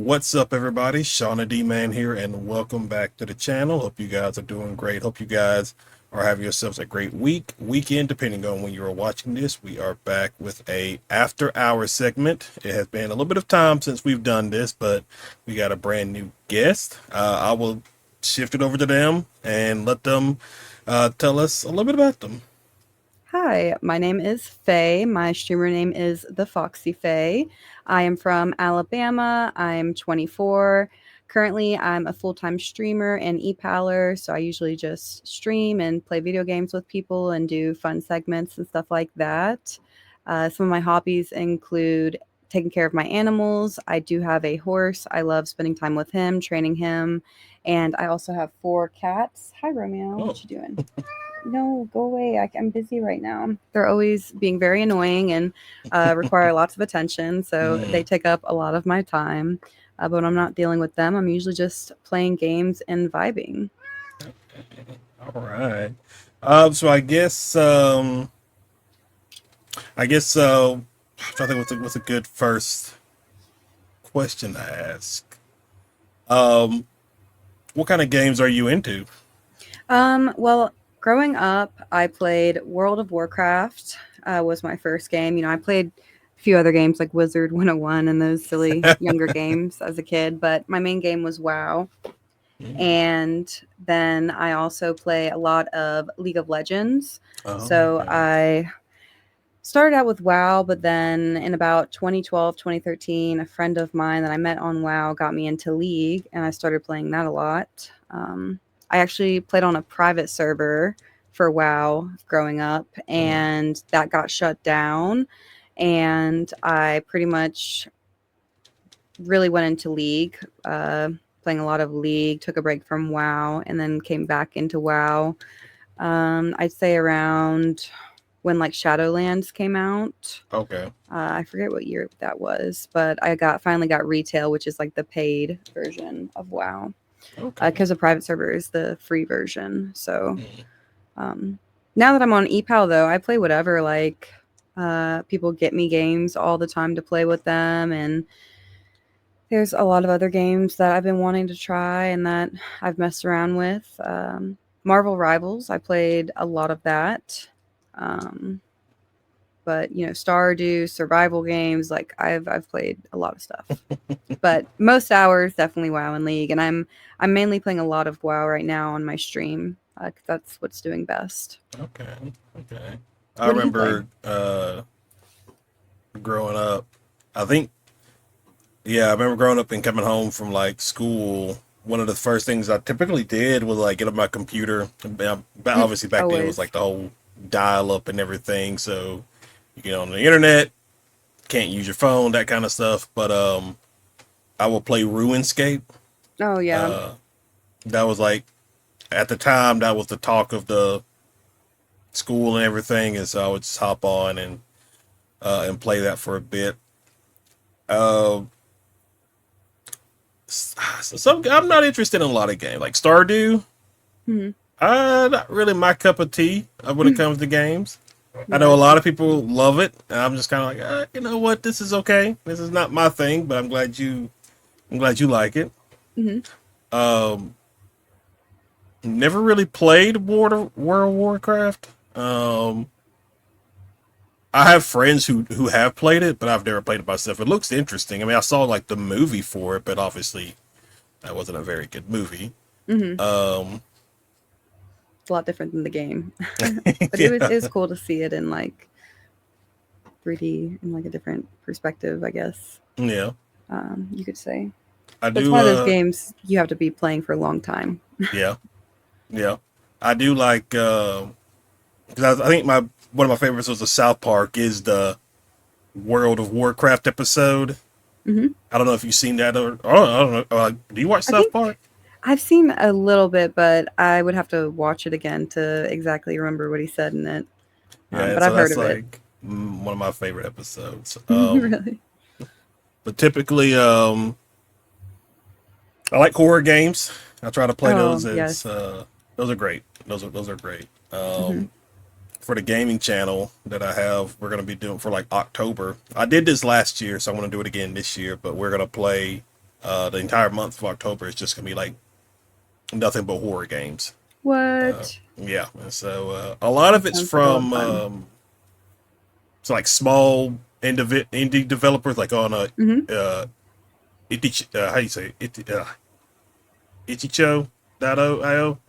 What's up, everybody? Shauna D Man here, and welcome back to the channel. Hope you guys are doing great. Hope you guys are having yourselves a great weekend, depending on when you are watching this. We are back with a after hour segment. It has been a little bit of time since we've done this, but we got a brand new guest. I will shift it over to them and let them tell us a little bit about them. Hi, my name is Faye. My streamer name is TheFoxyfae. I am from Alabama. I'm 24. Currently, I'm a full-time streamer and e-paler, so I usually just stream and play video games with people and do fun segments and stuff like that. Some of my hobbies include taking care of my animals. I do have a horse. I love spending time with him, training him, and I also have four cats. Hi, Romeo. Oh, What you doing? No, go away. I'm busy right now. They're always being very annoying and require lots of attention. So they mm, take up a lot of my time. But when I'm not dealing with them, I'm usually just playing games and vibing. all right. So I guess I'm trying to think what's a good first question to ask. Um, what kind of games are you into? Well, growing up, I played World of Warcraft, was my first game. I played a few other games like Wizard 101 and those silly younger games as a kid, but my main game was WoW. Mm. And then I also play a lot of League of Legends. Oh, So okay. I started out with WoW, but then in about 2012, 2013, a friend of mine that I met on WoW got me into League, and I started playing that a lot. I actually played on a private server for WoW growing up, Mm. and that got shut down. And I pretty much really went into League, playing a lot of League, took a break from WoW, and then came back into WoW. I'd say around when like Shadowlands came out. Okay. I forget what year that was, but I got finally got retail, which is like the paid version of WoW, Okay. because the private server is the free version. So Mm. um, now that I'm on ePal, though, I play whatever. Like people get me games all the time to play with them, and there's a lot of other games that I've been wanting to try and that I've messed around with. Marvel Rivals, I played a lot of that. Um, but Stardew, survival games, like I've played a lot of stuff. But most hours definitely WoW and League, and I'm mainly playing a lot of WoW right now on my stream, 'cause that's what's doing best. Okay. Okay. I What do you play? remember growing up. I think I remember growing up and coming home from like school. One of the first things I typically did was like get on my computer. Obviously back then it was Always. like the whole dial up and everything, so you get on the internet, can't use your phone, that kind of stuff. But I will play RuneScape. Oh yeah. Uh, that was like at the time that was the talk of the school and everything, and so I would just hop on and play that for a bit. Uh, some I'm not interested in a lot of games like Stardew. Hmm. Not really my cup of tea when it comes to games. I know a lot Gotcha. of people love it, and I'm just kind of like, you know what, this is okay. This is not my thing, but I'm glad you like it. Hmm. Um, Never really played World of Warcraft. I have friends who have played it, but I've never played it myself. It looks interesting. I mean, I saw like the movie for it, but obviously that wasn't a very good movie. Hmm. Um, It's a lot different than the game, but it yeah, was cool to see it in like 3D in like a different perspective, I guess. yeah. You could say. I But it's do. one of those games you have to be playing for a long time. Yeah, yeah. I do like because I think my one of my favorites was the South Park is the World of Warcraft episode. Hmm. I don't know if you've seen that or I don't know. Do you watch I South think Park? I've seen a little bit, but I would have to watch it again to exactly remember what he said in it. Yeah, But so I've heard that's of it. like one of my favorite episodes. Really? But typically, I like horror games. I try to play Oh those as yes. those are great. Those are great. Hmm. For the gaming channel that I have, we're gonna be doing for like October. I did this last year, so I want to do it again this year. But we're gonna play. The entire month of October is just gonna be like nothing but horror games. What? Yeah, and so a lot That of it's sounds like a lot of from fun. so like small indie developers, like on a Hmm. how do you say it? Ichicho.io.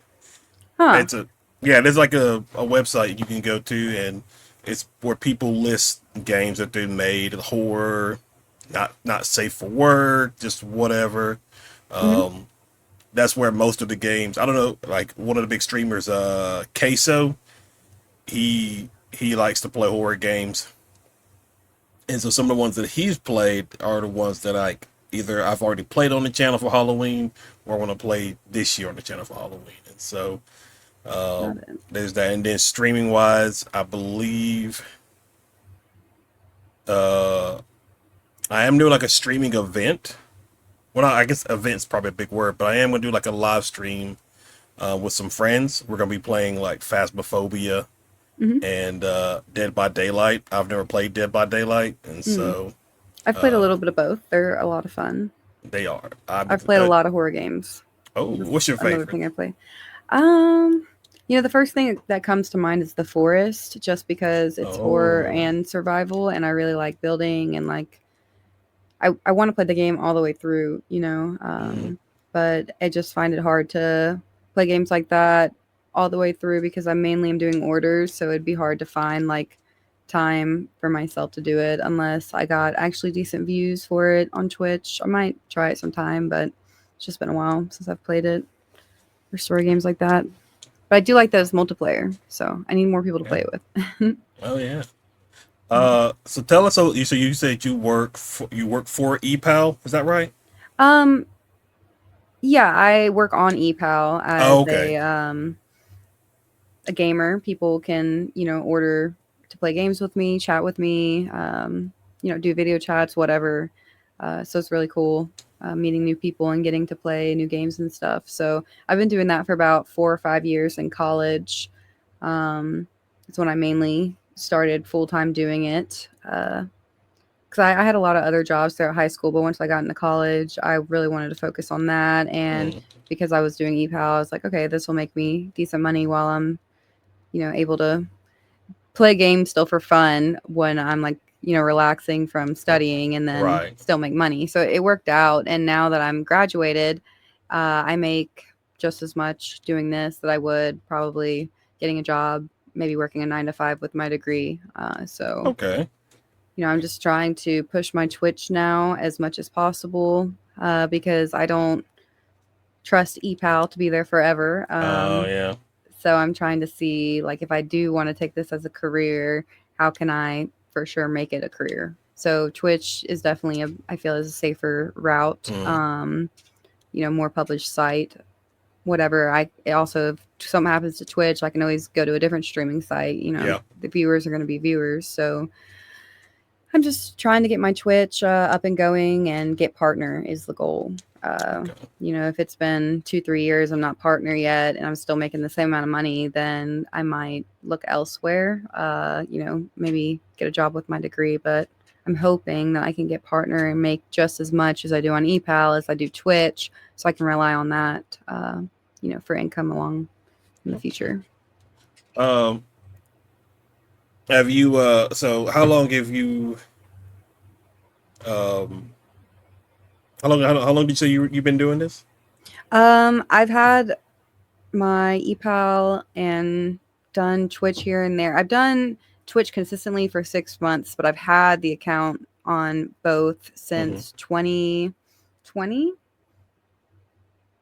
Huh. It's a yeah, there's like a website you can go to, and it's where people list games that they made, horror, not safe for work, just whatever. Hmm. Um, that's where most of the games. I don't know, like one of the big streamers, Queso. He likes to play horror games, and so some of the ones that he's played are the ones that either I've already played on the channel for Halloween, or I want to play this year on the channel for Halloween. And so Got it. there's that, and then streaming wise, I believe uh, I am doing like a streaming event. Well, I guess event's probably a big word, but I am gonna do like a live stream with some friends. We're gonna be playing like Phasmophobia Hmm. and Dead by Daylight. I've never played Dead by Daylight, and Mm. so I've played a little bit of both. They're a lot of fun. they are. I've played a lot of horror games. Oh, That's what's your another favorite? thing I play. Um, the first thing that comes to mind is The Forest, just because it's horror Oh, and survival, and I really like building and like I want to play the game all the way through, mm, but I just find it hard to play games like that all the way through because I mainly am doing orders, so it'd be hard to find like time for myself to do it unless I got actually decent views for it on Twitch. I might try it sometime, but it's just been a while since I've played it for story games like that. But I do like those multiplayer, so I need more people to yeah. play it with. Oh yeah. So tell us. So you said you work for EPAL. Is that right? um, yeah, I work on EPAL Oh, as okay. a gamer. People can, order to play games with me, chat with me, do video chats, whatever. So it's really cool meeting new people and getting to play new games and stuff. So I've been doing that for about 4 or 5 years in college. It's when I mainly started full time doing it. Because I had a lot of other jobs throughout high school, but once I got into college, I really wanted to focus on that. And Mm, because I was doing EPAL, I was like, okay, this will make me decent money while I'm able to play games still for fun when I'm like, relaxing from studying and then right. still make money. So it worked out. And now that I'm graduated, I make just as much doing this that I would probably getting a job, maybe working a 9 to 5 with my degree. So, Okay. I'm just trying to push my Twitch now as much as possible because I don't trust EPAL to be there forever. Oh yeah. So I'm trying to see, like, if I do want to take this as a career, how can I for sure make it a career? So Twitch is definitely I feel is a safer route. Mm, More published site, whatever. It also, if something happens to Twitch, I can always go to a different streaming site. yeah. The viewers are going to be viewers. So I'm just trying to get my Twitch up and going and get partner is the goal. Okay. If it's been 2, 3 years, I'm not partner yet, and I'm still making the same amount of money, then I might look elsewhere. Maybe get a job with my degree, but I'm hoping that I can get partner and make just as much as I do on EPAL as I do Twitch, so I can rely on that, for income along in the Okay. future. Um, have you? So um how long did you say you've been doing this? I've had my EPAL and done Twitch here and there. I've done Twitch consistently for 6 months, but I've had the account on both Hmm. since 2020.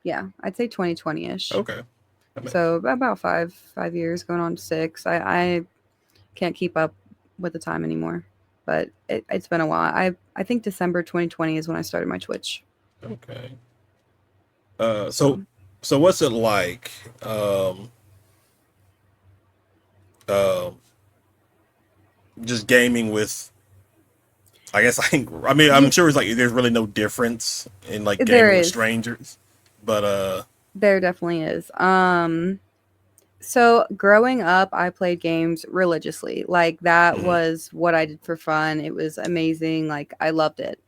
Yeah, I'd say 2020 ish. Okay. So about 5 years going on 6. I can't keep up with the time anymore, but it's been a while. I think December 2020 is when I started my Twitch. Okay. So So so what's it like? Um, um, just gaming with. I guess I mean I'm you, sure it's like there's really no difference in like there gaming with is. strangers, but There definitely is. So growing up, I played games religiously. Like that mhm, was what I did for fun. It was amazing. Like I loved it.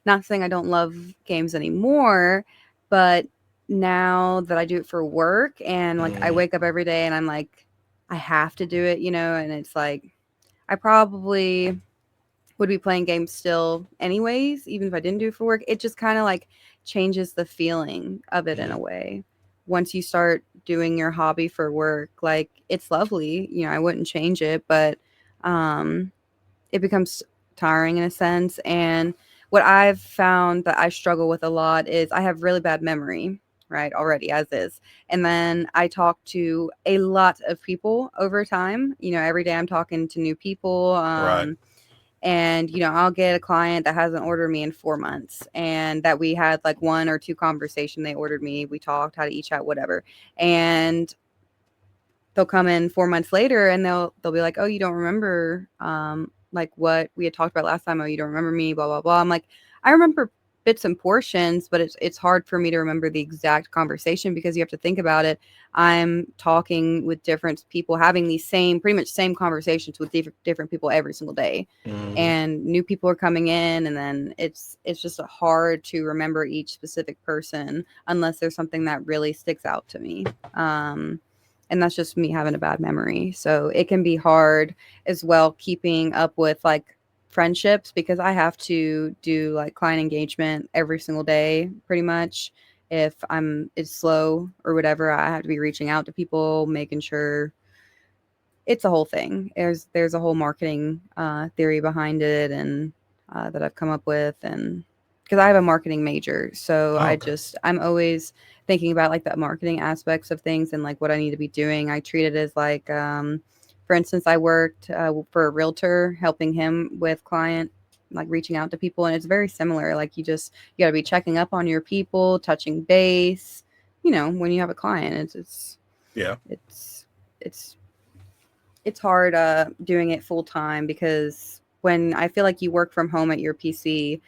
Not saying I don't love games anymore, but now that I do it for work and like I Mm, wake up every day and I'm like, I have to do it, and it's like I probably would be playing games still anyways, even if I didn't do it for work. It just kind of like changes the feeling of it in mm, a way. Once you start doing your hobby for work, like it's lovely, I wouldn't change it, but um it becomes tiring in a sense. And what I've found that I struggle with a lot is I have really bad memory, right? Already as is. And then I talk to a lot of people over time. Every day I'm talking to new people. right. And I'll get a client that hasn't ordered me in 4 months, and that we had like one or two conversation. They ordered me, we talked how to eat, chat, whatever. And they'll come in 4 months later and they'll be like, oh, you don't remember like what we had talked about last time. Oh, you don't remember me, blah blah blah. I'm like, I remember bits and portions, but it's hard for me to remember the exact conversation, because you have to think about it. I'm talking with different people, having these same pretty much same conversations with different people every single day, Mm-hmm. and new people are coming in, and then it's just hard to remember each specific person unless there's something that really sticks out to me. And that's just me having a bad memory. So it can be hard as well keeping up with like friendships, because I have to do like client engagement every single day pretty much. If it's slow or whatever, I have to be reaching out to people, making sure it's a whole thing. There's a whole marketing theory behind it, and that I've come up with, and because I have a marketing major, so Oh, okay. I'm always thinking about like the marketing aspects of things and like what I need to be doing. I treat it as like, for instance, I worked for a realtor, helping him with client, like reaching out to people, and it's very similar. Like you got to be checking up on your people, touching base. When you have a client, Yeah. it's it's it's hard doing it full time, because when I feel like you work from home at your PC,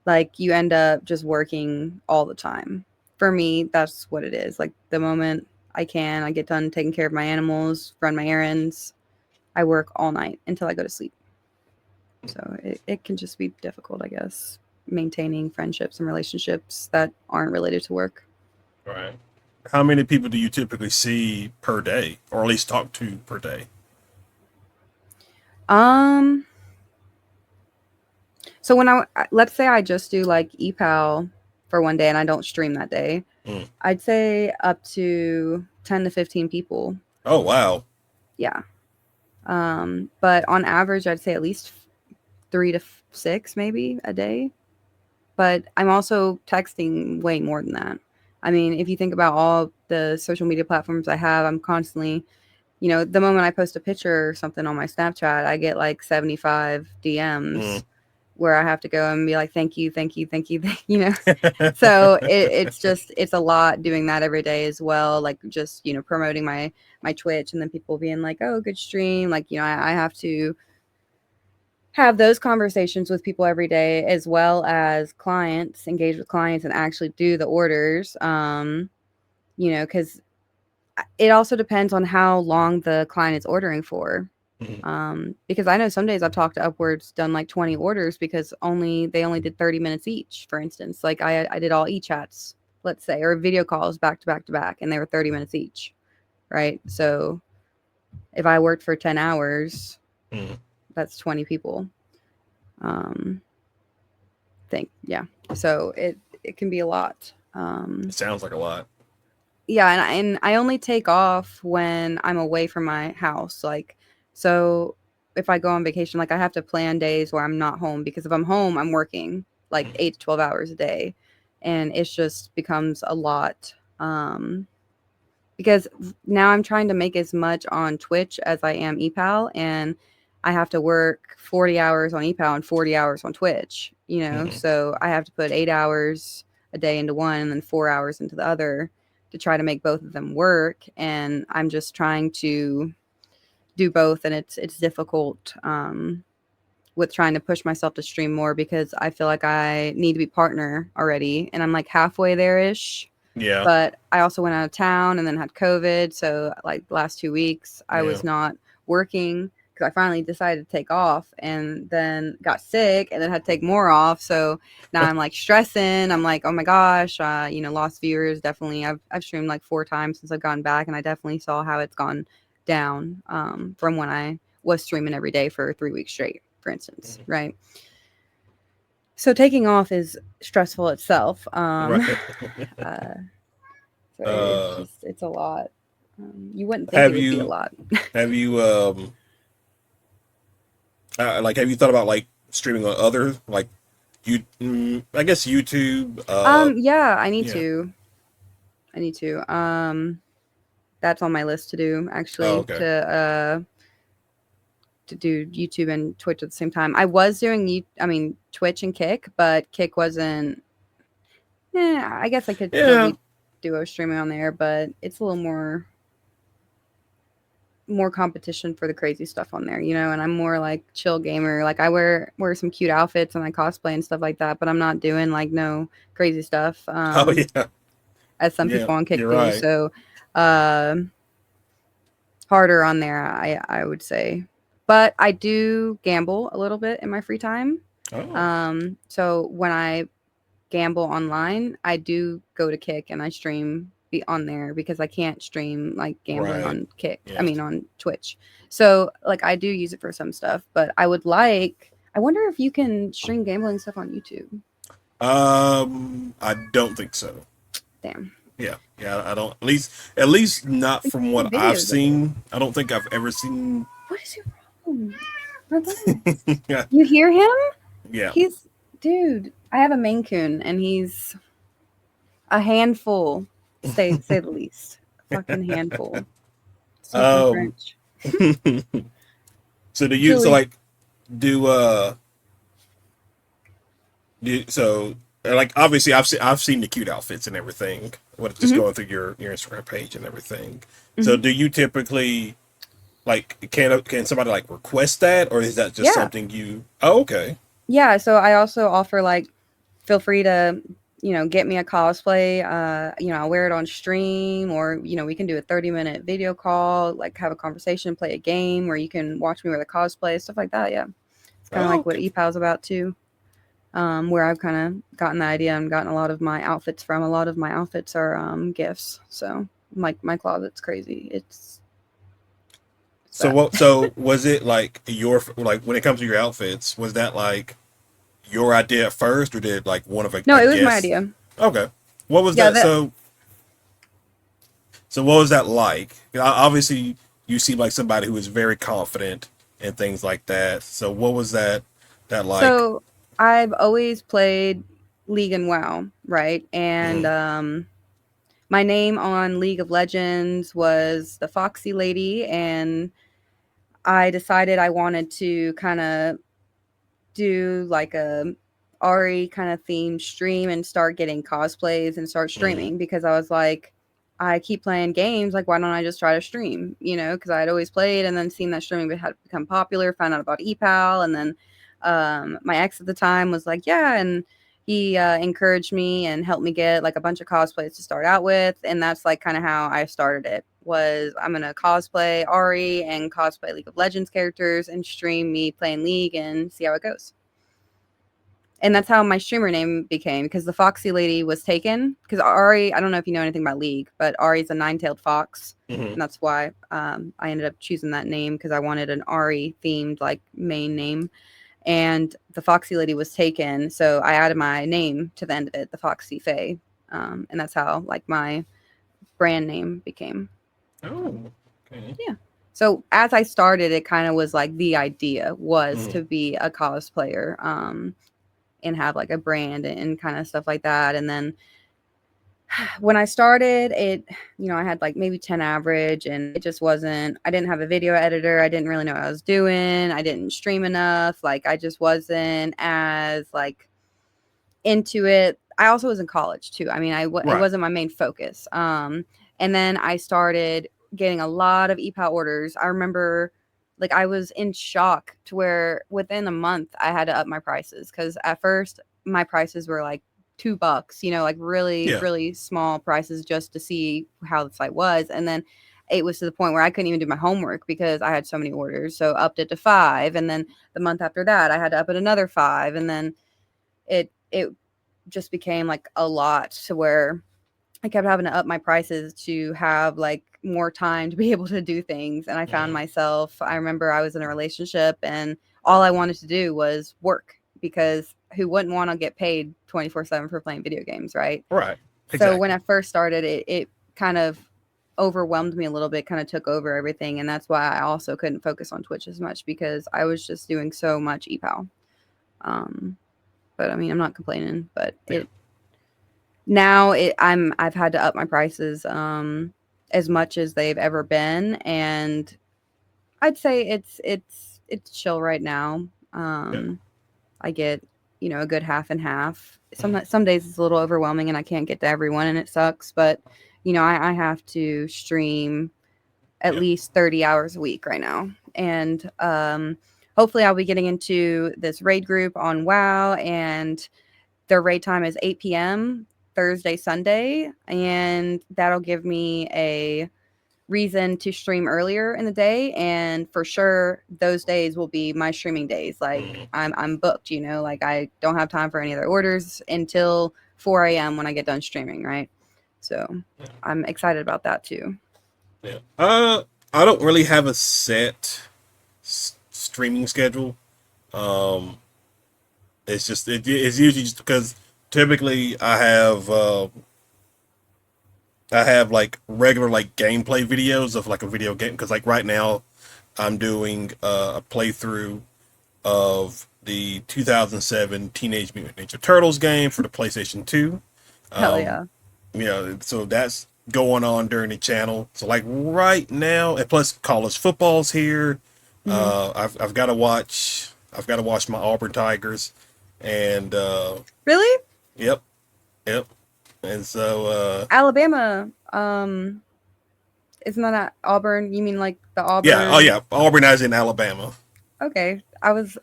like you end up just working all the time. For me, that's what it is. Like the moment I get done taking care of my animals, run my errands, I work all night until I go to sleep. So it can just be difficult, I guess, maintaining friendships and relationships that aren't related to work. Right. How many people do you typically see per day, or at least talk to per day? Um, so when let's say I just do like EPAL for one day and I don't stream that day, Mm. I'd say up to 10 to 15 people. Oh, wow. Yeah. But on average, I'd say at least 3 to 6 maybe a day. But I'm also texting way more than that. I mean, if you think about all the social media platforms I have, I'm constantly, the moment I post a picture or something on my Snapchat, I get like 75 Mm. DMs where I have to go and be like, thank you, thank you, thank you, So it's a lot doing that every day as well. Like just, promoting my Twitch, and then people being like, oh, good stream. Like, I have to have those conversations with people every day, as well as clients, engage with clients and actually do the orders. Because it also depends on how long the client is ordering for. Mm. Because I know some days I've talked to upwards, done like 20 orders, because they only did 30 minutes each, for instance. Like I did all e-chats, let's say, or video calls back to back to back, and they were 30 minutes each, right? So if I worked for 10 hours, Mm. that's 20 people. Um, yeah. So it can be a lot. It sounds like a lot. Yeah, and I only take off when I'm away from my house. Like, so if I go on vacation, like I have to plan days where I'm not home, because if I'm home, I'm working like Mm. 8 to 12 hours a day, and it just becomes a lot. Because now I'm trying to make as much on Twitch as I am EPAL, and I have to work 40 hours on EPAL and 40 hours on Twitch, Mm-hmm. so I have to put 8 hours a day into one and then 4 hours into the other to try to make both of them work. And I'm just trying to do both, and it's difficult with trying to push myself to stream more, because I feel like I need to be partner already, and I'm like halfway there ish. Yeah. But I also went out of town and then had COVID. So, like, the last 2 weeks, I Yeah. was not working. because I finally decided to take off and then got sick and then had to take more off. So now I'm like stressing. I'm like, oh my gosh, lost viewers. Definitely. I've streamed like 4 times since I've gotten back, and I definitely saw how it's gone down from when I was streaming every day for 3 weeks straight, for instance. Right. So taking off is stressful itself. Right. Uh, so uh, it's a lot. You wouldn't think it have would be a you lot. have you like have you thought about like streaming on other like I guess YouTube Yeah, I need yeah. to. I need to. That's on my list to do Oh, actually okay. to do YouTube and Twitch at the same time. I was doing Twitch and Kick, but Kick wasn't. I guess I could still Yeah. do duo streaming on there, but it's a little more competition for the crazy stuff on there, and I'm more like chill gamer. Like I wear some cute outfits and I cosplay and stuff like that, but I'm not doing like no crazy stuff. Oh yeah. As some Yeah, people on Kick you're do. right. So harder on there, I would say. But I do gamble a little bit in my free time. Oh, So when I gamble online, I do go to Kick and I stream be on there because I can't stream like gambling right. on Kick. I Yeah. mean on Twitch. So like I do use it for some stuff, but I wonder if you can stream gambling stuff on YouTube. I don't think so. Damn. Yeah. Yeah, I don't at least not We from can what make I've videos of it. seen. I don't think I've ever seen What is your problem? Relax. yeah. You hear him? Yeah. He's dude. I have a Maine Coon, and he's a handful, say the least. A fucking handful. Excuse my Um French. so do you so Chili. like do so like obviously I've seen the cute outfits and everything. What just Hmm. going through your Instagram page and everything. So Hmm. do you typically like can somebody like request that, or is that just Yeah, something you? Oh, okay. yeah. So I also offer like, feel free to get me a cosplay. I'll wear it on stream, or we can do a 30-minute video call, like have a conversation, play a game where you can watch me wear the cosplay, stuff like that. Yeah, it's kind of Oh, like what okay. EPAL's about too. Where I've kind of gotten the idea and gotten a lot of my outfits from. A lot of my outfits are gifts. So my closet's crazy. It's So bad. what? So was it like like when it comes to your outfits? Was that like your idea at first, or did like one of No, a it was my guest? idea. Okay. What was Yeah, that? that So what was that like? Obviously, you seem like somebody who is very confident and things like that. So what was that like? so I've always played League and WoW, right? And Mm, my name on League of Legends was the Foxy Lady, and I decided I wanted to kind of do like a Ari kind of themed stream and start getting cosplays and start mm, streaming, because I was like, I keep playing games. Like, why don't I just try to stream? Because I had always played and then seen that streaming had become popular, found out about EPAL. And then my ex at the time was like, yeah. And he encouraged me and helped me get like a bunch of cosplays to start out with. And that's like kind of how I started it. Was I'm going to cosplay Ari and cosplay League of Legends characters and stream me playing League and see how it goes. And that's how my streamer name became, because the Foxy Lady was taken. Because Ari, I don't know if you know anything about League, but Ari's a nine-tailed fox, mm-hmm. and that's why I ended up choosing that name, because I wanted an Ari themed like main name. And the Foxy Lady was taken, so I added my name to the end of it, TheFoxyfae, and that's how like my brand name became. Oh, okay. Yeah. So as I started, it kind of was like the idea was Mm, to be a cosplayer. And have like a brand and kind of stuff like that. And then when I started it, I had like maybe 10 average, and it just wasn't, I didn't have a video editor. I didn't really know what I was doing. I didn't stream enough. Like I just wasn't as like into it. I also was in college too. I mean, it right. wasn't my main focus. And then I started getting a lot of EPOW orders. I remember like I was in shock to where within a month I had to up my prices, because at first my prices were like $2, like really, Yeah. really small prices just to see how the site was. And then it was to the point where I couldn't even do my homework because I had so many orders. So upped it to 5, and then the month after that I had to up it another 5, and then it just became like a lot to where I kept having to up my prices to have like more time to be able to do things. And I found Mhm. myself, I remember I was in a relationship and all I wanted to do was work, because who wouldn't want to get paid 24/7 for playing video games, right? Right. So when Exactly. I first started, it kind of overwhelmed me a little bit, kind of took over everything. And that's why I also couldn't focus on Twitch as much, because I was just doing so much EPAL. Um, but I mean, I'm not complaining, but Yeah. I've had to up my prices as much as they've ever been, and I'd say it's chill right now. Yeah. I get, a good half and half. Mhm. Some days it's a little overwhelming and I can't get to everyone and it sucks, but I have to stream at Yeah. least 30 hours a week right now. And hopefully I'll be getting into this raid group on WoW, and their raid time is 8 p.m. Thursday, Sunday, and that'll give me a reason to stream earlier in the day. And for sure, those days will be my streaming days. Like Mhm. I'm booked, like I don't have time for any other orders until 4 a.m. when I get done streaming, right? So Yeah. I'm excited about that too. Yeah. I don't really have a set streaming schedule. Um, it's usually just because typically I have like regular like gameplay videos of like a video game, because like right now I'm doing a playthrough of the 2007 Teenage Mutant Ninja Turtles game for the PlayStation 2. Hell Um, yeah. so that's going on during the channel. So like right now, and plus college football's here. Hmm. I've got to watch. I've got to watch my Auburn Tigers, and Really? yep, yep. And so Alabama. Isn't that at Auburn? You mean like the yeah, oh Auburn? yeah, Auburn as in Alabama. Okay, I was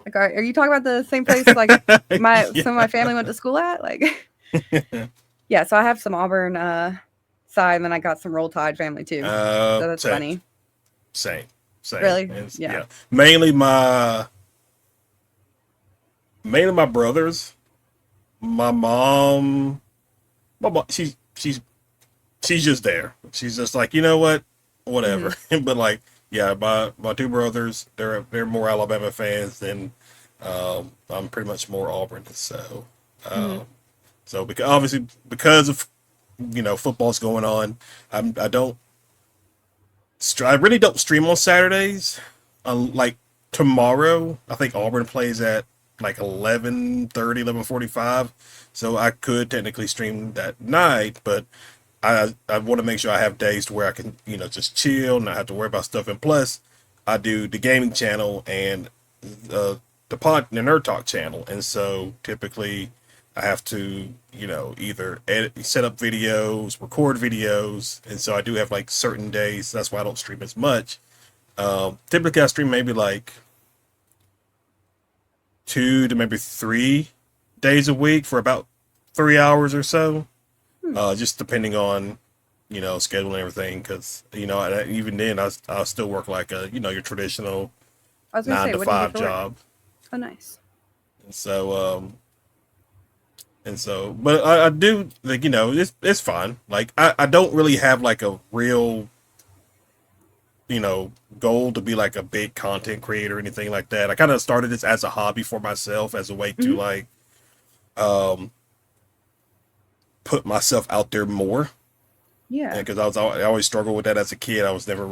like, are you talking about the same place like my some of Yeah. my family went to school at? Like, yeah. So I have some Auburn side, and then I got some Roll Tide family too. So that's Same, funny. same, same. Really? And Yeah. yeah, mainly my brothers. My mom, she's just there. She's just like, you know what, Hmm. whatever. But like, yeah, my two brothers, they're more Alabama fans than I'm pretty much more Auburn. So Hmm. um, so because obviously because of football's going on, I don't I really don't stream on Saturdays. Like tomorrow, I think Auburn plays at like 11:30, 11:45. So I could technically stream that night, but I want to make sure I have days to where I can, just chill, not have to worry about stuff. And plus, I do the gaming channel and the Nerd Talk channel, and so typically I have to, either edit, set up videos, record videos, and so I do have like certain days. That's why I don't stream as much. Typically, I stream maybe like 2 to maybe 3 days a week for about 3 hours or so, Hmm. just depending on schedule and everything. Because even then, I still work like a your traditional I was gonna nine say, to what do you do five for work? job. Oh, nice. And so but I do like it's fine. Like I don't really have like a real goal to be like a big content creator or anything like that. I kind of started this as a hobby for myself, as a way to Hmm. like um put myself out there more. Yeah. Because I always struggled with that as a kid. I Hmm. never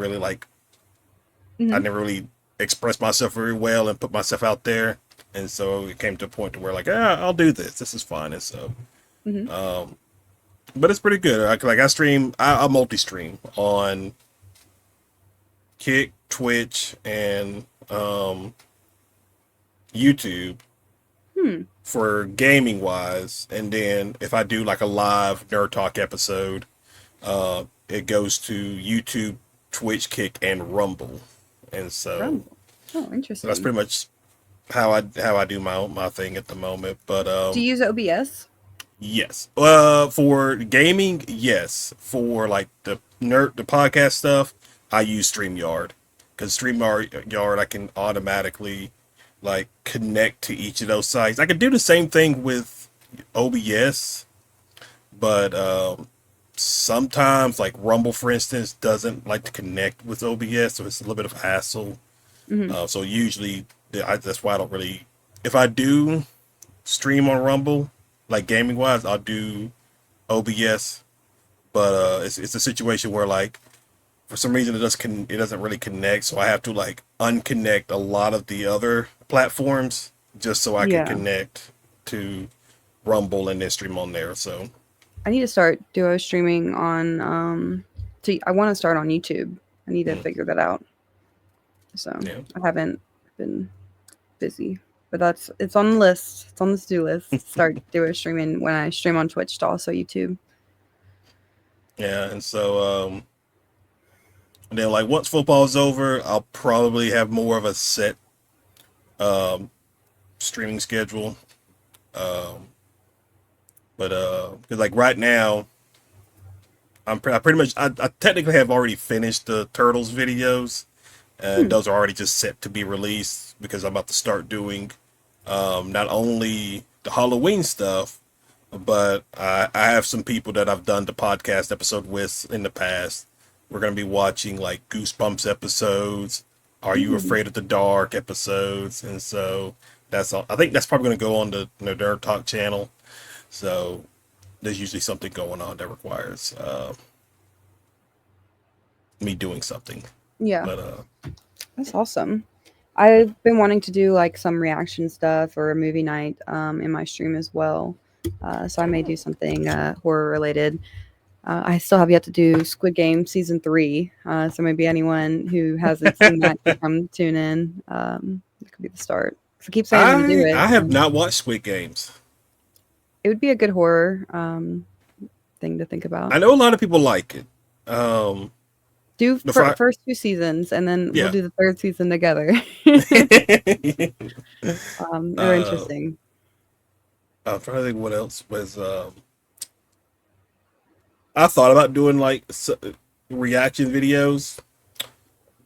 really expressed myself very well and put myself out there. And so it came to a point to where like, I'll do this. This is fun. And so, Hmm. um, but it's pretty good. I stream. I multi-stream on Kick, Twitch, and YouTube Hmm. for gaming wise. And then if I do like a live Nerd Talk episode, it goes to YouTube, Twitch, Kick, and Rumble. And so Rumble. Oh, that's interesting. pretty much how I do my thing at the moment. But Do you use OBS? yes. For gaming, yes. For like the the podcast stuff, I use StreamYard because StreamYard I can automatically like connect to each of those sites. I can do the same thing with OBS, but sometimes like Rumble, for instance, doesn't like to connect with OBS, so it's a little bit of a hassle. Hmm. So usually, that's why I don't really. If I do stream on Rumble, like gaming wise, I'll do OBS. But it's a situation where like for some reason it doesn't really connect, so I have to like unconnect a lot of the other platforms just so I can Yeah. connect to Rumble and then stream on there. So I need to start duo streaming on I want to start on YouTube. I need to mm, figure that out. So yeah, I haven't been busy. But it's on the list. It's on the to-do list. Start duo streaming when I stream on Twitch to also YouTube. yeah, and so and then like once football's over, I'll probably have more of a set um, streaming schedule. Um, but because like right now, I pretty much I technically have already finished the Turtles videos, and Hmm. those are already just set to be released because I'm about to start doing not only the Halloween stuff, but I have some people that I've done the podcast episode with in the past. We're gonna be watching like Goosebumps episodes, Are You Hmm. Afraid of the Dark episodes, and so that's all. I think that's probably gonna go on the Nerd Talk channel. So there's usually something going on that requires me doing something. Yeah, But that's awesome. I've been wanting to do like some reaction stuff or a movie night in my stream as well. So I may do something horror related. I still have yet to do Squid Game season 3. So maybe anyone who hasn't seen that could come tune in. It could be the start. 'Cause I keep saying I'm going to do I it. have And not watched Squid Games. it would be a good horror thing to think about. I know a lot of people like it. Um, Do the fir- first 2 seasons, and then we'll yeah. do the third season together. They're uh, interesting. I'm trying to think what else was. I thought about doing like reaction videos,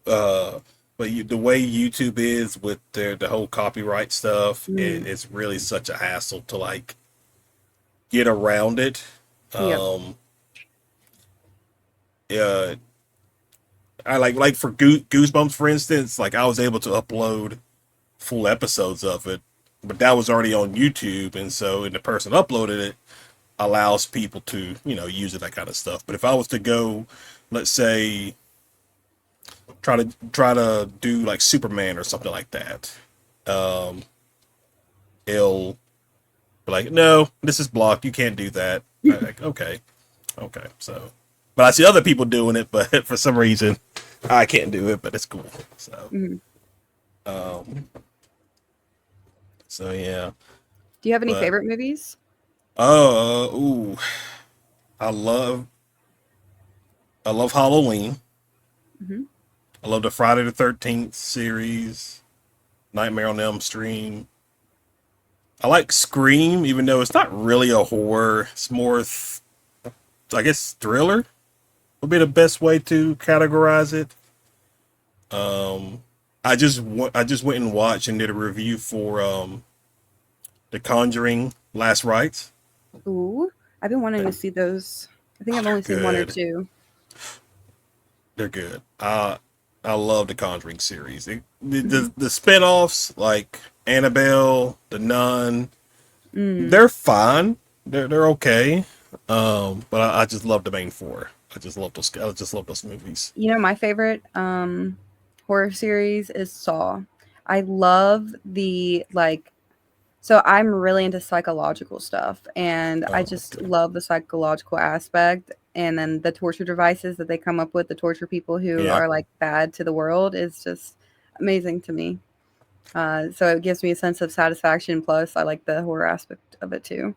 uh, but the way YouTube is with the whole copyright stuff, Mm, it's really such a hassle to like get around it. yep. Um, uh, I like for Goosebumps, for instance, like I was able to upload full episodes of it, but that was already on YouTube, and so and the person uploaded it allows people to use it, that kind of stuff. But if I was to go, let's say, try to do like Superman or something like that, um, it'll be like, no, this is blocked. You can't do that. Like, okay, okay. So, but I see other people doing it, but for some reason, I can't do it. But it's cool. So, Mhm. um, so yeah. Do you have any But favorite movies? ooh, I love I love Halloween. Hmm. I love the Friday the 13th series, Nightmare on Elm Street. I like Scream, even though it's not really a horror. It's more, I guess, thriller would be the best way to categorize it. Um, I just went and watched and did a review for The Conjuring Last Rites. Ooh, I've been wanting to see those. I think Oh, I've they're only seen one or good. two. They're good. I love the Conjuring series. Hmm. The spinoffs like Annabelle, The Nun, Mm. they're fine. They're okay. But I just love the main four. I just love those. I just love those movies. You know, my favorite horror series is Saw. I love the like. So I'm really into psychological stuff, and I Oh, just okay. love the psychological aspect. And then the torture devices that they come up with, the torture people who Yeah. are like bad to the world, is just amazing to me. So it gives me a sense of satisfaction. Plus, I like the horror aspect of it too.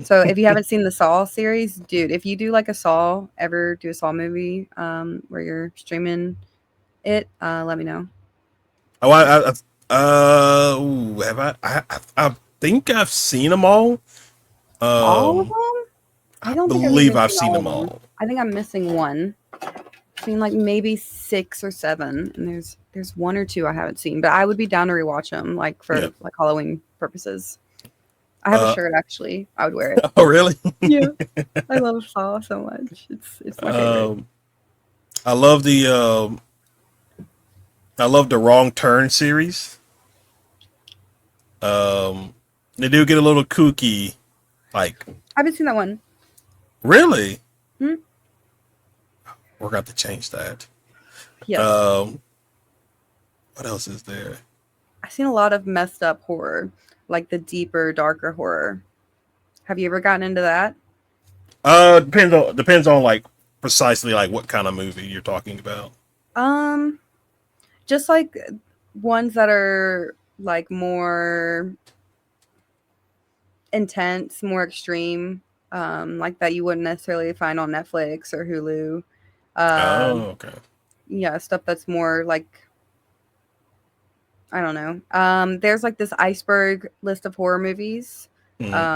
So if you haven't seen the Saw series, dude, if you do like a Saw, ever do a Saw movie where you're streaming it, let me know. Oh, ooh, have I think I've seen them all. All of Um, them? I I don't think I've believe even I've seen seen all of them them. all. I think I'm missing one. I've seen like maybe 6 or 7, and there's one or two I haven't seen. But I would be down to rewatch them, like Yeah. for like Halloween purposes. I have a Uh, shirt actually. I would wear it. oh, really? Yeah, I love Saw so much. It's my favorite. um, I love the Wrong Turn series. Um, they do get a little kooky. Like, I haven't seen that one. really? Hmm? We're going to change that. Yes, Um, what else is there? I've seen a lot of messed up horror, like the deeper, darker horror. Have you ever gotten into that? Depends on like precisely like what kind of movie you're talking about. Um, just like ones that are like more intense, more extreme, like that you wouldn't necessarily find on Netflix or Hulu. Oh, Um, okay. yeah, stuff that's more like I don't know. There's like this iceberg list of horror movies. Mhm.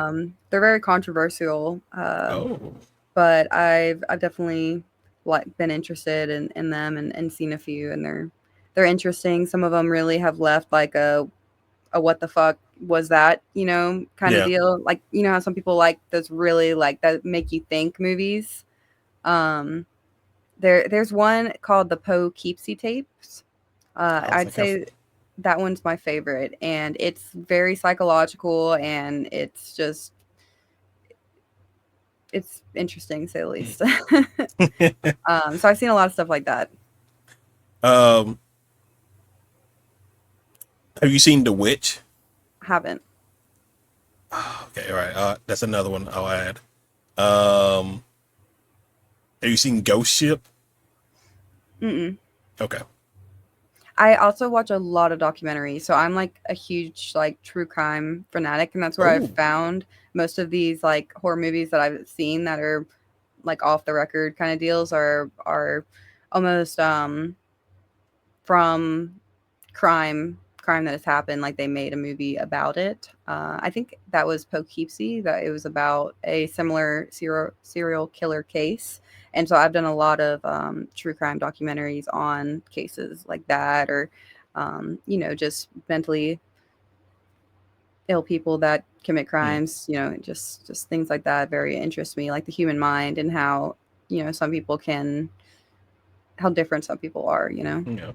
They're very controversial, Oh, but I've definitely like been interested in them and seen a few, and they're interesting. Some of them really have left like a what the fuck was that, kind of yeah. deal. Like, how some people like those really like that make you think movies. Um, there's one called the Poughkeepsie tapes. I don't I'd think I've. say that one's my favorite, and it's very psychological, and it's interesting, to say the least. So I've seen a lot of stuff like that. um, have you seen The Witch? Haven't. Okay, all right. That's another one I'll add. Um, have you seen Ghost Ship? Mm-mm. Okay. I also watch a lot of documentaries, so I'm like a huge like true crime fanatic, and that's where I've Oh, found most of these like horror movies that I've seen that are like off the record kind of deals are almost from crime that has happened, like they made a movie about it. I think that was Poughkeepsie, that it was about a similar serial killer case. And so I've done a lot of true crime documentaries on cases like that, or just mentally ill people that commit mm, crimes, just things like that very interest me, like the human mind and how some people can how different some people are. yeah.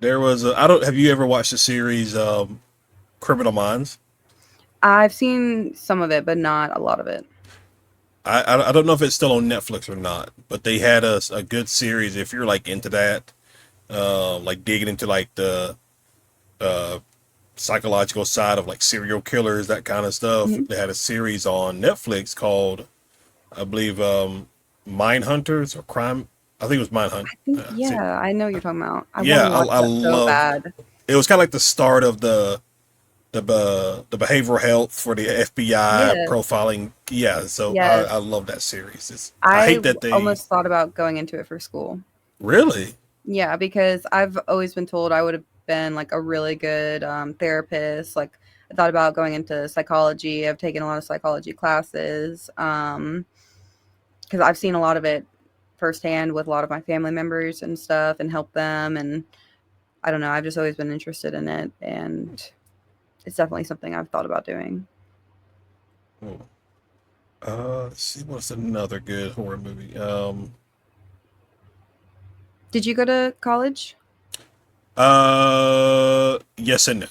There was I don't. Have you ever watched the series Criminal Minds? I've seen some of it, but not a lot of it. I don't know if it's still on Netflix or not, but they had a good series if you're like into that, like digging into like the uh, psychological side of like serial killers, that kind of stuff. Mhm. They had a series on Netflix called, I believe, Mind Hunters or Crime. I think it was Mind Hunt. I think, yeah, I know what you're talking about. I want Yeah, to watch I that so love. bad. It was kind of like the start of the behavioral health for the FBI Yes. profiling. Yeah, so I Yes. love that series. I I hate that they almost thought about going into it for school. really. Yeah, because I've always been told I would have been like a really good therapist. Like I thought about going into psychology. I've taken a lot of psychology classes because I've seen a lot of it firsthand with a lot of my family members and stuff, and help them. And I don't know. I've just always been interested in it, and it's definitely something I've thought about doing. Oh. Let's see what's another good horror movie. Did you go to college? Yes and no.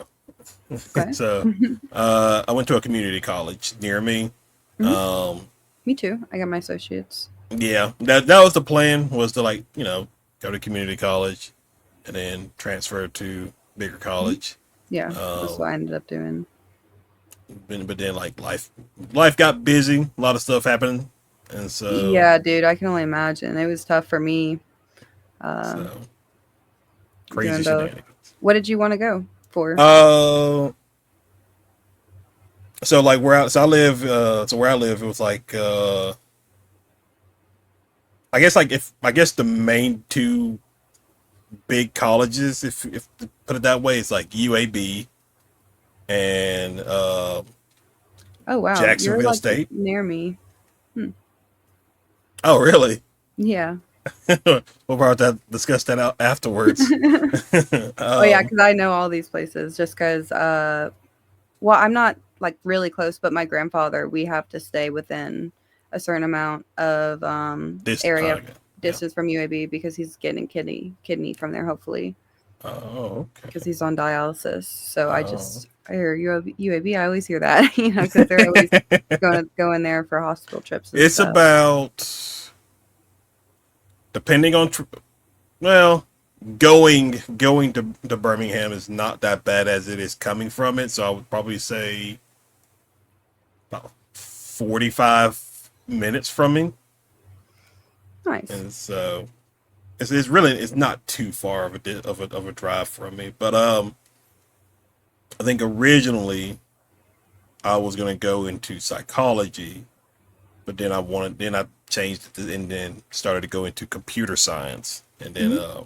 Okay. So, I went to a community college near me. Hmm. Um, Me too. I got my associates. yeah, that was the plan, was to like go to community college and then transfer to bigger Mhm. college. Yeah, that's Um, what I ended up doing. but then like life got busy, a lot of stuff happened, and so Yeah, dude, I can only imagine. It was tough for me uh, so crazy doing both. shenanigans. What did you want to go for? Uh, so like where I live, it was like I guess the main two big colleges, if to put it that way, it's like UAB and Oh, wow. You're Jacksonville like State. near me. Hmm. Oh, really? Yeah. We'll probably have to discuss that out afterwards. Oh yeah, um, because I know all these places just because. Well, I'm not like really close, but my grandfather, we have to stay within a certain amount of this, area yeah. distance from UAB because he's getting kidney from there, hopefully, Oh, because okay. he's on dialysis. So Oh. I hear UAB. I always hear that, because they're always going there for hospital trips and It's stuff. about, depending on, well, going to Birmingham is not that bad as it is coming from it. So I would probably say about 45 minutes from me. Nice. And so it's really, it's not too far of a drive from me. But I think originally I was gonna go into psychology, but then I changed it and then started to go into computer science, and then Hmm.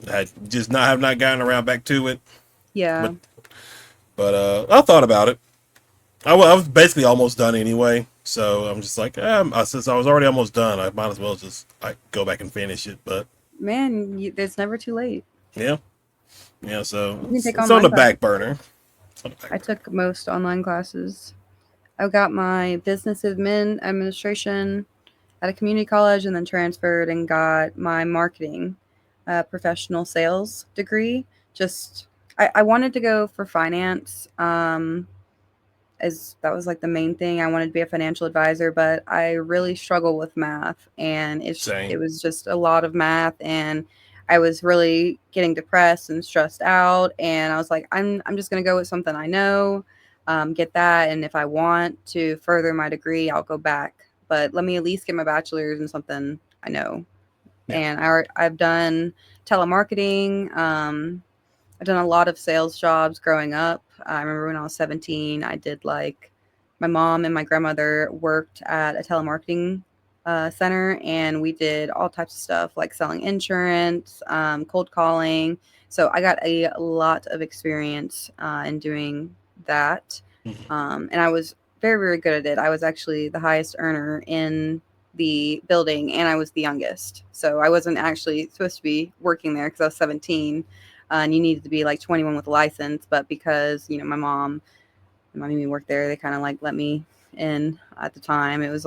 I just not have not gotten around back to it. Yeah, But I thought about it. I was basically almost done anyway, so I'm just like, since I was already almost done, I might as well just like go back and finish it. But man, it's never too late. yeah, yeah, so You can take it's on online the classes. back burner. It's on the I back burner. took most online classes. I got my business administration at a community college and then transferred and got my marketing professional sales degree. Just I wanted to go for finance, as that was like the main thing. I wanted to be a financial advisor, but I really struggle with math, and it Same. was just a lot of math, and I was really getting depressed and stressed out, and I was like, I'm just gonna go with something I know, get that, and if I want to further my degree, I'll go back. But let me at least get my bachelor's in something I know. Yeah. And I've done telemarketing. I've done a lot of sales jobs growing up. I remember when I was 17, I did like my mom and my grandmother worked at a telemarketing center, and we did all types of stuff like selling insurance, cold calling. So I got a lot of experience in doing that. Mhm. And I was very, very good at it. I was actually the highest earner in the building, and I was the youngest. So I wasn't actually supposed to be working there because I was 17, and you needed to be like 21 with a license. But because my mom made me work there, they kind of like let me in at the time. It was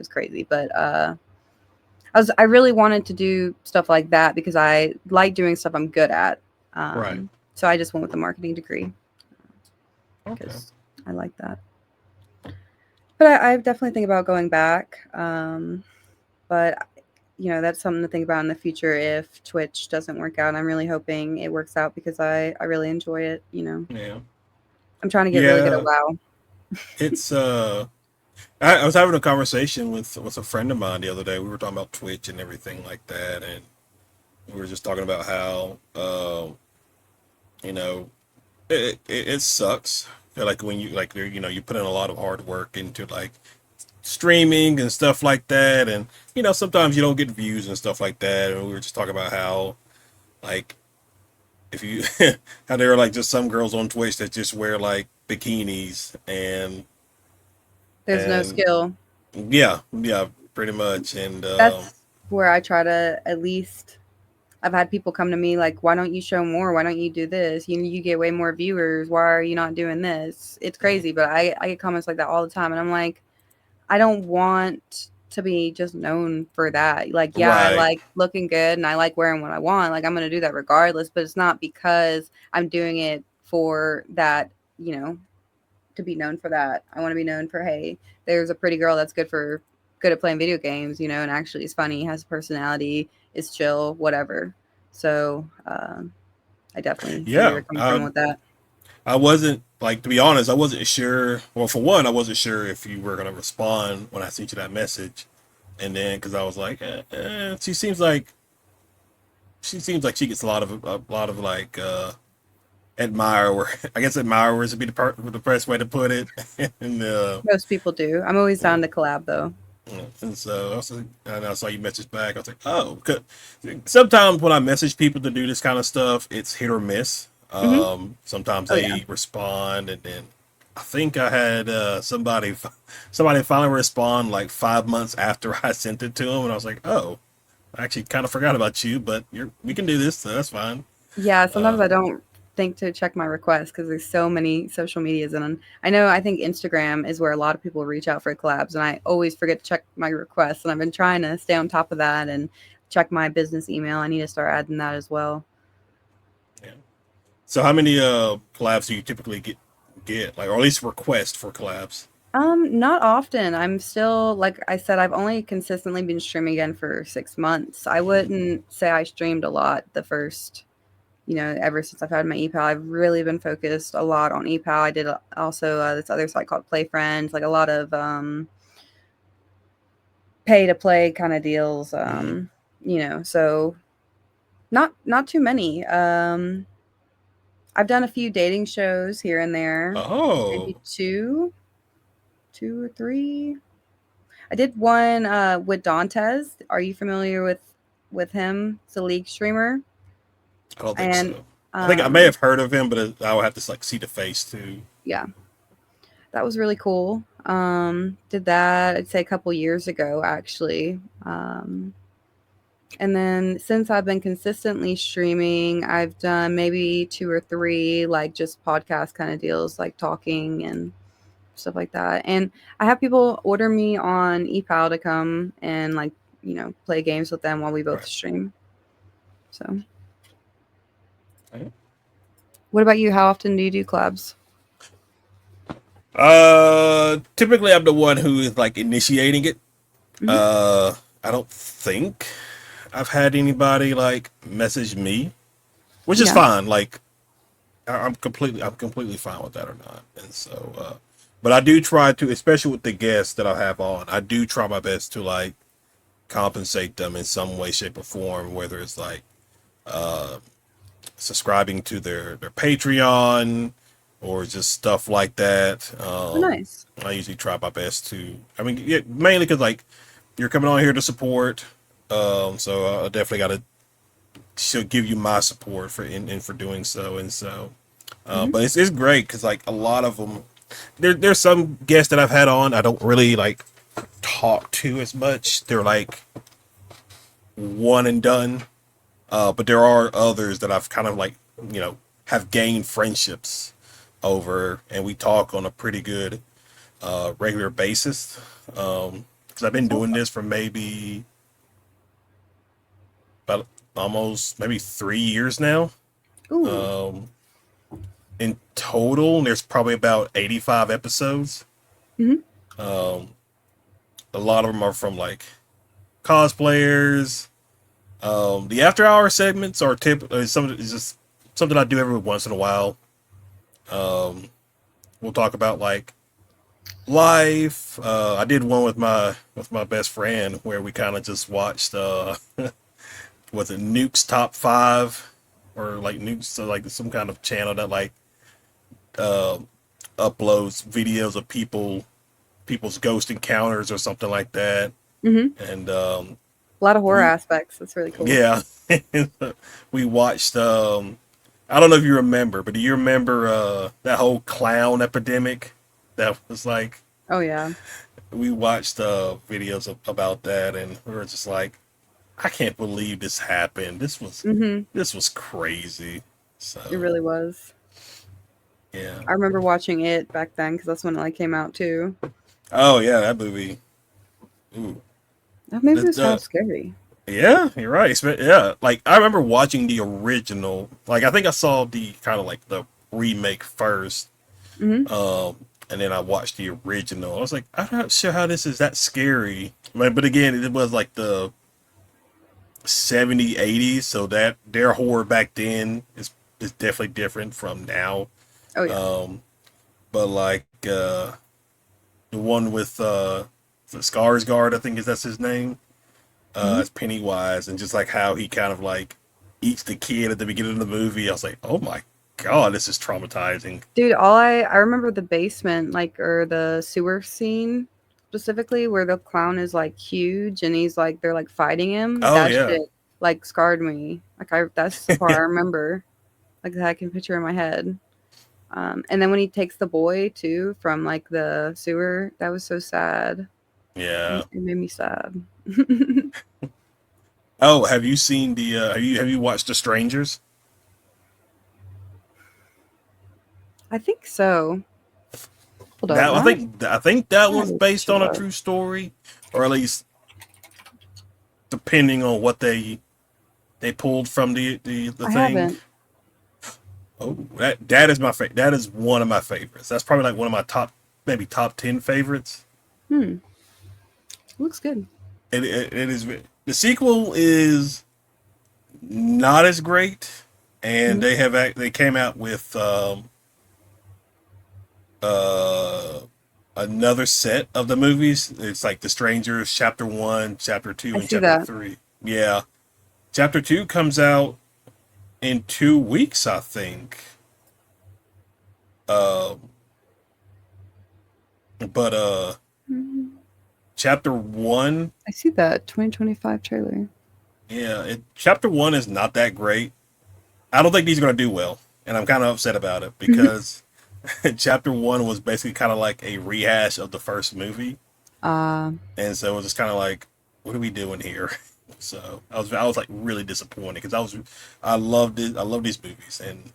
crazy, but I really wanted to do stuff like that because I like doing stuff I'm good at. Right. So I just went with the marketing degree Okay. because I like that. But I definitely think about going back. But that's something to think about in the future if Twitch doesn't work out. I'm really hoping it works out because I really enjoy it. Yeah. I'm trying to get really good at Yeah. WoW. It's I was having a conversation with a friend of mine the other day. We were talking about Twitch and everything like that, and we were just talking about how you know it sucks. I feel like when you like you put in a lot of hard work into like streaming and stuff like that, and sometimes you don't get views and stuff like that. And we were just talking about how like if you how there are like just some girls on Twitch that just wear like bikinis There's no and skill. yeah, yeah, pretty much. And That's where I try to at least. I've had people come to me like, "Why don't you show more? Why don't you do this? You get way more viewers. Why are you not doing this?" It's crazy, but I get comments like that all the time, and I'm like, I don't want to be just known for that. Like, yeah, I right, like looking good and I like wearing what I want. Like, I'm going to do that regardless, but it's not because I'm doing it for that, to be known for that. I want to be known for, hey, there's a pretty girl that's good at playing video games, and actually is funny, has a personality, is chill, whatever. So, I definitely see where yeah. you're coming from with that. I wasn't like, to be honest, I wasn't sure. Well, for one, I wasn't sure if you were gonna respond when I sent you that message, and then because I was like, she seems like she gets a lot of like admirer. I guess admirers would be the best way to put it. and Most people do. I'm always down to collab, though. and so and I saw you message back. I was like, oh, 'cause sometimes when I message people to do this kind of stuff, it's hit or miss. Hmm. Sometimes Oh, yeah. they respond, and then I think I had somebody finally respond like 5 months after I sent it to him, and I was like, oh, I actually kind of forgot about you, but we can do this, so that's fine. Yeah, sometimes Uh, I don't think to check my requests because there's so many social medias, and I think Instagram is where a lot of people reach out for collabs, and I always forget to check my requests, and I've been trying to stay on top of that and check my business email. I need to start adding that as well. yeah. So how many collabs do you typically get like, or at least request for collabs? Not often. I'm still, like I said, I've only consistently been streaming again for 6 months. I wouldn't say I streamed a lot the first, ever since I've had my EPAL. I've really been focused a lot on EPAL. I did also this other site called Play Friends, like a lot of pay to play kind of deals. Mm-hmm. So not too many. I've done a few dating shows here and there, maybe Oh, two or three. I did one with Dantes. Are you familiar with him? It's a league streamer, I don't think and so. I think I may um, have heard of him, but I would have to like see the face too. yeah, that was really cool. Did that, I'd say, a couple years ago, actually. And then since I've been consistently streaming, I've done maybe two or three, like just podcast kind of deals, like talking and stuff like that. And I have people order me on ePal to come and, like, play games with them while we both Right. stream. So, Okay. what about you? How often do you do collabs? Typically I'm the one who is like initiating it. Hmm. Uh, I don't think I've had anybody like message me, which is Yeah. fine. Like I'm completely fine with that or not. And so, but I do try to, especially with the guests that I have on, I do try my best to like compensate them in some way, shape, or form, whether it's like subscribing to their Patreon or just stuff like that. Oh, nice. I usually try my best to. I mean, yeah, mainly because like you're coming on here to support, so I definitely got to should give you my support for in for doing so, and so. Hmm. But it's great because like a lot of them, there's some guests that I've had on I don't really like talk to as much. They're like one and done. But there are others that I've kind of like, have gained friendships over, and we talk on a pretty good regular basis. Because I've been That's doing awesome. this for maybe about almost maybe 3 years now. Ooh. Um, in total, there's probably about 85 episodes. Hmm. Um, a lot of them are from like cosplayers. The after hour segments are typically some is just something I do every once in a while. Um, we'll talk about like life. I did one with my best friend where we kind of just watched was it Nuke's top five or like Nuke's so like some kind of channel that like uh, uploads videos of people's ghost encounters or something like that. Hmm. And A lot of horror we aspects. That's really cool. yeah we watched I don't know if you remember, but do you remember that whole clown epidemic that was like Oh yeah. we watched videos about that and we were just like I can't believe this happened. Hmm. This was crazy. It So, really was. yeah. I remember watching it back then because that's when it, like, came out too. Oh yeah, that movie. Ooh. That movie The, sounds scary. yeah, you're right. Yeah, like I remember watching the original. Like I think I saw the kind of like the remake first, Hmm. and then I watched the original. I was like, I'm not sure how this is that scary. But again, it was like the 70s, 80s, so that their horror back then is definitely different from now. Oh yeah. Um, but like the one with Skarsgård, I think is that's his name, Hmm. as Pennywise, and just like how he kind of like eats the kid at the beginning of the movie. I was like, oh my god, this is traumatizing. Dude, I remember the basement, like, or the sewer scene specifically, where the clown is like huge and he's like, they're like fighting him. Oh That yeah, shit like scarred me. Like, that's the part I remember. Like, that I can picture in my head. And then when he takes the boy too from like the sewer, that was so sad. Yeah. It made me sad. Oh, have you seen the have you watched The Strangers? I think so. Hold up, That I think that I had one's to based shut on a up. true story, or at least depending on what they pulled from the I thing. haven't. Oh, that is my favorite. That is one of my favorites. That's probably like one of my maybe top 10 favorites. Hmm. Looks good. It is. The sequel is not as great, and Mhm. they came out with uh another set of the movies. It's like The Strangers Chapter 1, Chapter 2, I and see Chapter that. 3. Yeah, Chapter 2 comes out in 2 weeks, I think. Um, but Mhm. Chapter 1, I see that 2025 trailer. yeah, Chapter 1 is not that great. I don't think these are going to do well, and I'm kind of upset about it because Chapter 1 was basically kind of like a rehash of the first movie, uh, and so it was just kind of like, what are we doing here? So I was like really disappointed because I loved it. I love these movies, and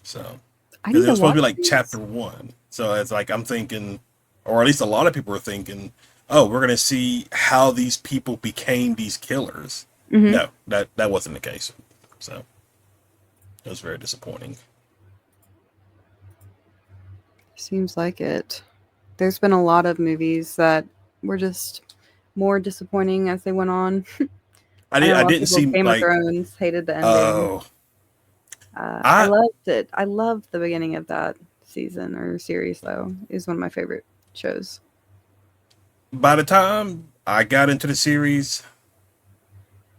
so I because need it to was supposed to be watch like these. Chapter 1, so it's like I'm thinking, or at least a lot of people are thinking, oh, we're gonna see how these people became these killers. Hmm. No, that wasn't the case. So it was very disappointing. Seems like it. There's been a lot of movies that were just more disappointing as they went on. I know a I lot of didn't people, see Game of like Thrones, hated the ending. oh I I loved it. I loved the beginning of that season or series, though. It was one of my favorite shows. by the time I got into the series,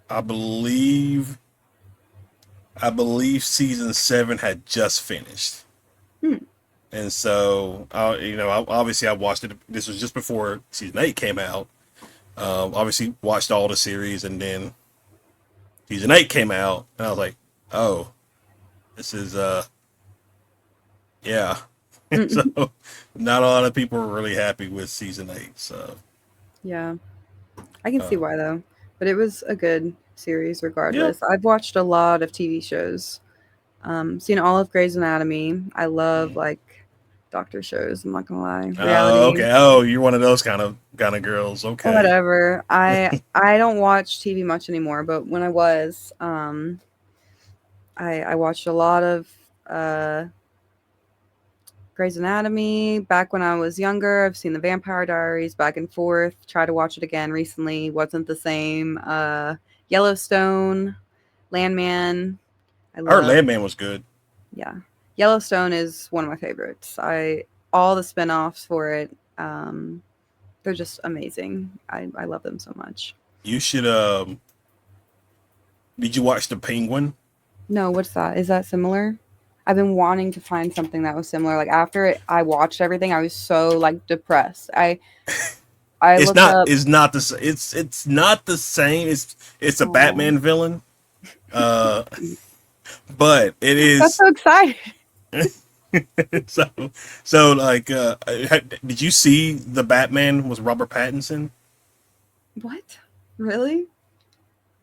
I believe season 7 had just finished. Hmm. And so, obviously, I watched it. This was just before season 8 came out. Obviously, watched all the series, and then season 8 came out, and I was like, "Oh, this is yeah." So, not a lot of people were really happy with season 8. So, Yeah, I can see um, why though. But it was a good series yeah. regardless. I've watched a lot of TV shows. Seen all of Grey's Anatomy. I love like doctor shows, I'm not gonna lie. Oh, Reality, okay. Oh, you're one of those kind of girls. Okay. whatever. I don't watch TV much anymore, but when I was, I watched a lot of uh Grey's Anatomy back when I was younger. I've seen the Vampire Diaries back and forth. Tried to watch it again recently. Wasn't the same. Yellowstone, Landman. I I heard love. Landman was good. Yeah, Yellowstone is one of my favorites. I all the spinoffs for it. They're just amazing. I love them so much. You should. Did you watch The Penguin? No, what's that? Is that similar? I've been wanting to find something that was similar. Like after I watched everything, I was so like depressed. I It's looked not. up. It's not the. It's not the same. It's a Oh, Batman villain. Uh, but it that's is. so exciting. So so like. Did you see the Batman with Robert Pattinson? What? Really?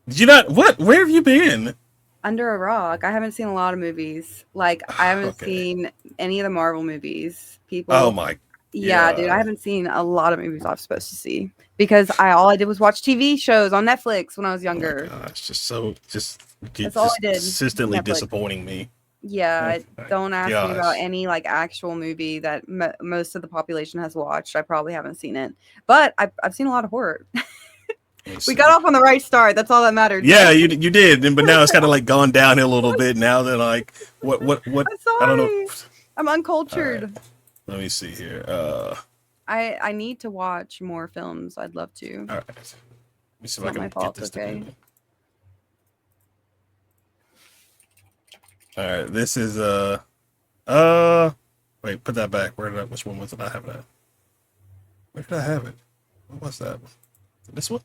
Did you not? What? Where have you been? Under a rock. I haven't seen a lot of movies. Like I haven't Okay. seen any of the Marvel movies. Oh People, my. yeah, dude, I Yeah. haven't seen a lot of movies I was supposed to see because I all I did was watch TV shows on Netflix when I was Oh my younger. gosh. That's all I Just did. consistently Netflix. disappointing me. Oh Yeah, my don't ask me about gosh. any like actual movie that most of the population has watched. I probably haven't seen it, but I've seen a lot of horror. Let me We got see. off on the right start. That's all that mattered. Yeah, So you did, but now it's kind of like gone downhill a little bit. Now that like what I'm I don't know. sorry. I'm All right, uncultured. let me see here. I need to watch more films. I'd love to. All right, let me see It's if I not my can get fault, this to do. okay? All right, this is uh wait, put that back. Which one was it? I have it at? Where did I have it? What was that? This one?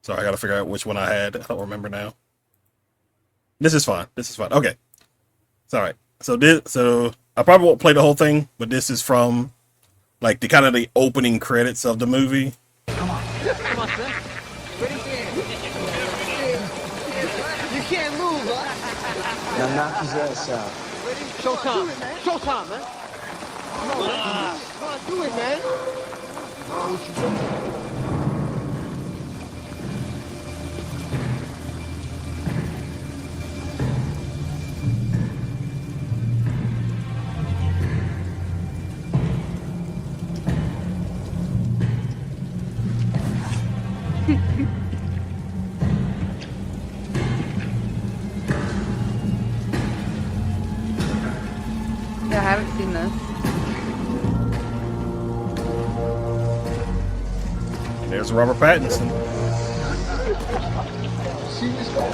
Sorry, I gotta figure out which one I had. I don't remember now. This is fine. This is fine. Okay. Sorry. So I probably won't play the whole thing, but this is from like the kind of the opening credits of the movie. Come on, son. Ready? You can't move, huh? Now knock his ass out. Ready? Showtime. Showtime, man. Come on, do it, man. Yeah, I haven't seen this. There's Robert Pattinson. See this guy?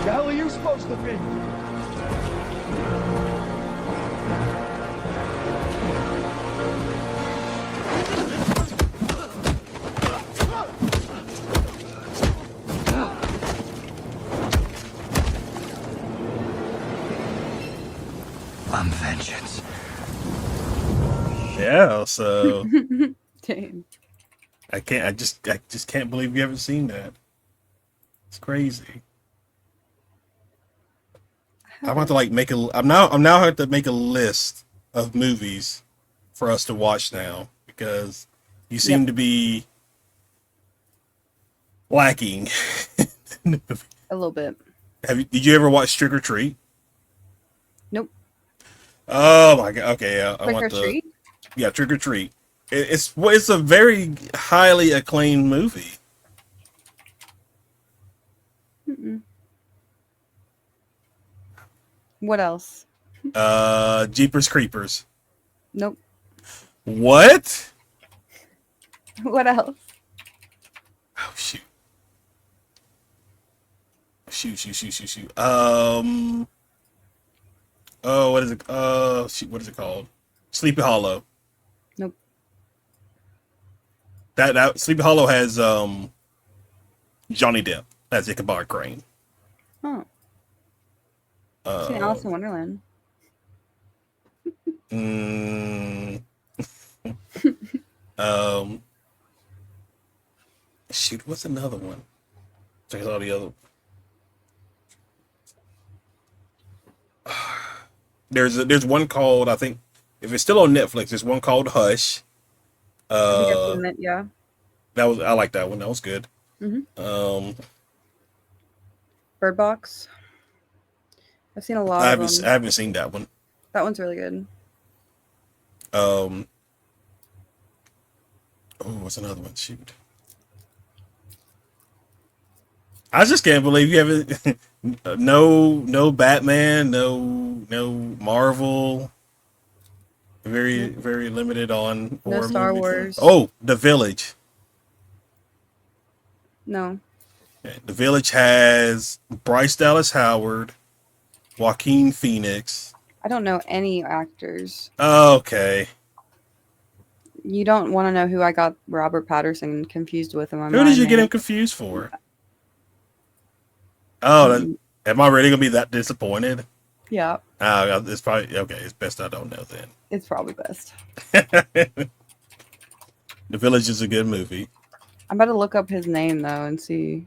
The hell are you supposed to be? I'm vengeance. Yeah, so Dang. I just can't believe you haven't seen that. It's crazy. I'm about to like make a. I'm now have to make a list of movies for us to watch now because you seem to be lacking. A little bit. Did you ever watch Trick or Treat? Nope. Oh my god. Okay, yeah, I Trick want or the treat? yeah Trick or Treat. It's a very highly acclaimed movie. Mm-mm. What else? Jeepers Creepers. Nope. What? What else? Oh shoot. Shoot. Oh, what is it? Shoot, what is it called? Sleepy Hollow. Nope. That Sleepy Hollow has Johnny Depp as Ichabod Crane. Oh. I've seen Alice in Wonderland. Mm, um, shoot, what's another one? Check out all the other. There's one called, I think if it's still on Netflix, there's one called Hush. I think I've seen it, yeah. I like that one. That was good. Mm-hmm. Bird Box. I've seen a lot I of them. haven't seen that one. That one's really good. Oh, what's another one? Shoot. I just can't believe you haven't no Batman, no Marvel. Very limited on No horror Star movie Wars. Oh, The Village. No. Yeah, The Village has Bryce Dallas Howard, Joaquin Phoenix. I don't know any actors. Okay. You don't want to know who I got Robert Patterson confused with in my mind. Who did you get him confused for? Oh, am I really gonna be that disappointed? Yeah. It's probably okay. It's best I don't know then. It's probably best. The Village is a good movie. I'm about to look up his name though and see.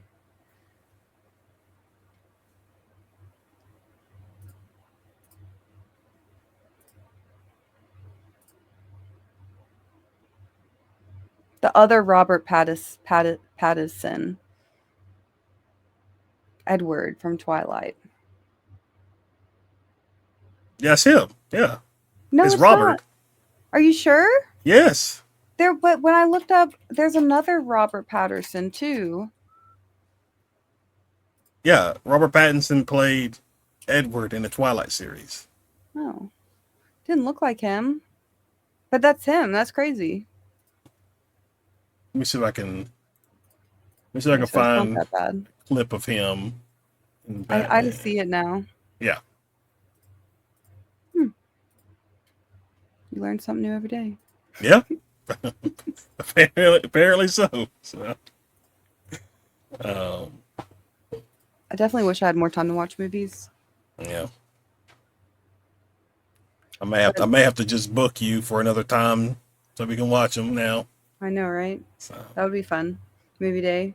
The other Robert Pattinson. Edward from Twilight. Yes, him. Yeah. No, it's it's Robert. not. Are you sure? Yes. But when I looked up, there's another Robert Patterson too. Yeah, Robert Pattinson played Edward in the Twilight series. Oh, didn't look like him, but that's him. That's crazy. Let me see if I can. Let me see if I can So it's not find that bad. a clip of him. I just see it now. Yeah. You learn something new every day. Yeah. Apparently so. So, I definitely wish I had more time to watch movies. yeah. I may have to just book you for another time so we can watch them now. I know, right? So, That would be fun. Movie day.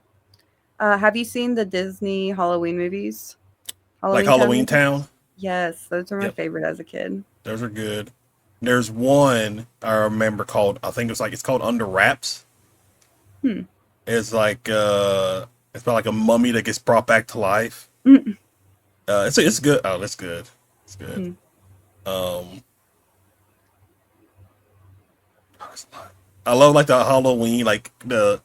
Have you seen the Disney Halloween movies? like Halloween Town Halloween movies? Town. Yes, those are my Yep, favorite as a kid. those are good. There's one I remember called, I think it's called Under Wraps. Hmm. It's like it's about like a mummy that gets brought back to life. Mm. It's good. Oh, that's good. It's good. Hmm. Um, I love like the Halloween, like the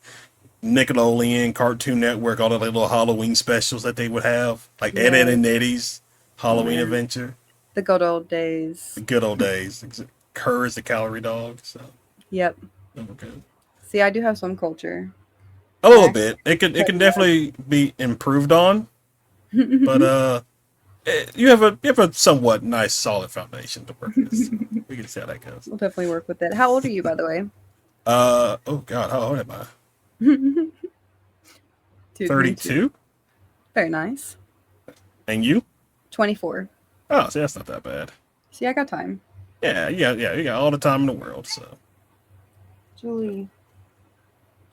Nickelodeon, Cartoon Network, all the like, little Halloween specials that they would have, like Ed, Ed Yes. and Eddie's Oh Halloween man, Adventure, the good old the days. good old days. Courage the Calorie Dog. So Yep. okay. See, I do have some culture. A I little actually bit. It can play definitely be improved on, but that. you have a somewhat nice solid foundation to work with. So we can see how that goes. We'll definitely work with it. How old are you, by the way? Oh God, how old am I? 222. 32, Very nice. and you? 24. Oh, see, that's not that bad. See, I got time. Yeah, you got all the time in the world. So, Julie.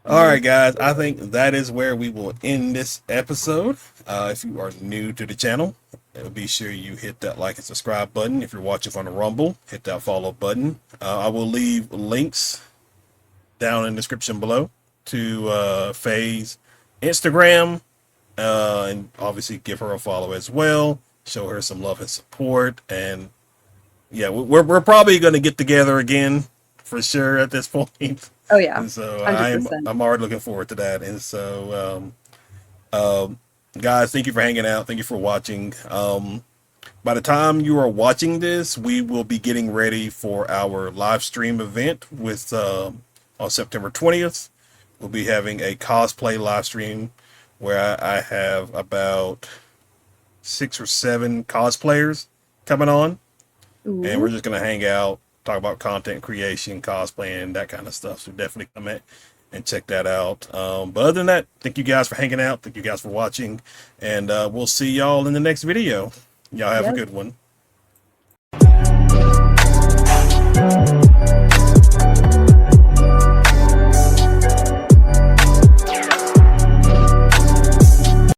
all right, guys, I think that is where we will end this episode. If you are new to the channel, be sure you hit that like and subscribe button. If you're watching from the Rumble, hit that follow button. I will leave links down in the description below to Faye's Instagram, and obviously give her a follow as well. Show her some love and support, and yeah, we're probably going to get together again for sure at this point. Oh, yeah. And so 100%. I'm already looking forward to that. And so, guys, thank you for hanging out. Thank you for watching. By the time you are watching this, we will be getting ready for our live stream event with on September 20th. We'll be having a cosplay live stream where I have about 6 or 7 cosplayers coming on, and we're Ooh. just gonna hang out, talk about content creation, cosplaying, that kind of stuff. So definitely come in and check that out. But other than that, thank you guys for hanging out. Thank you guys for watching, and we'll see y'all in the next video. Y'all have a Yes. good one.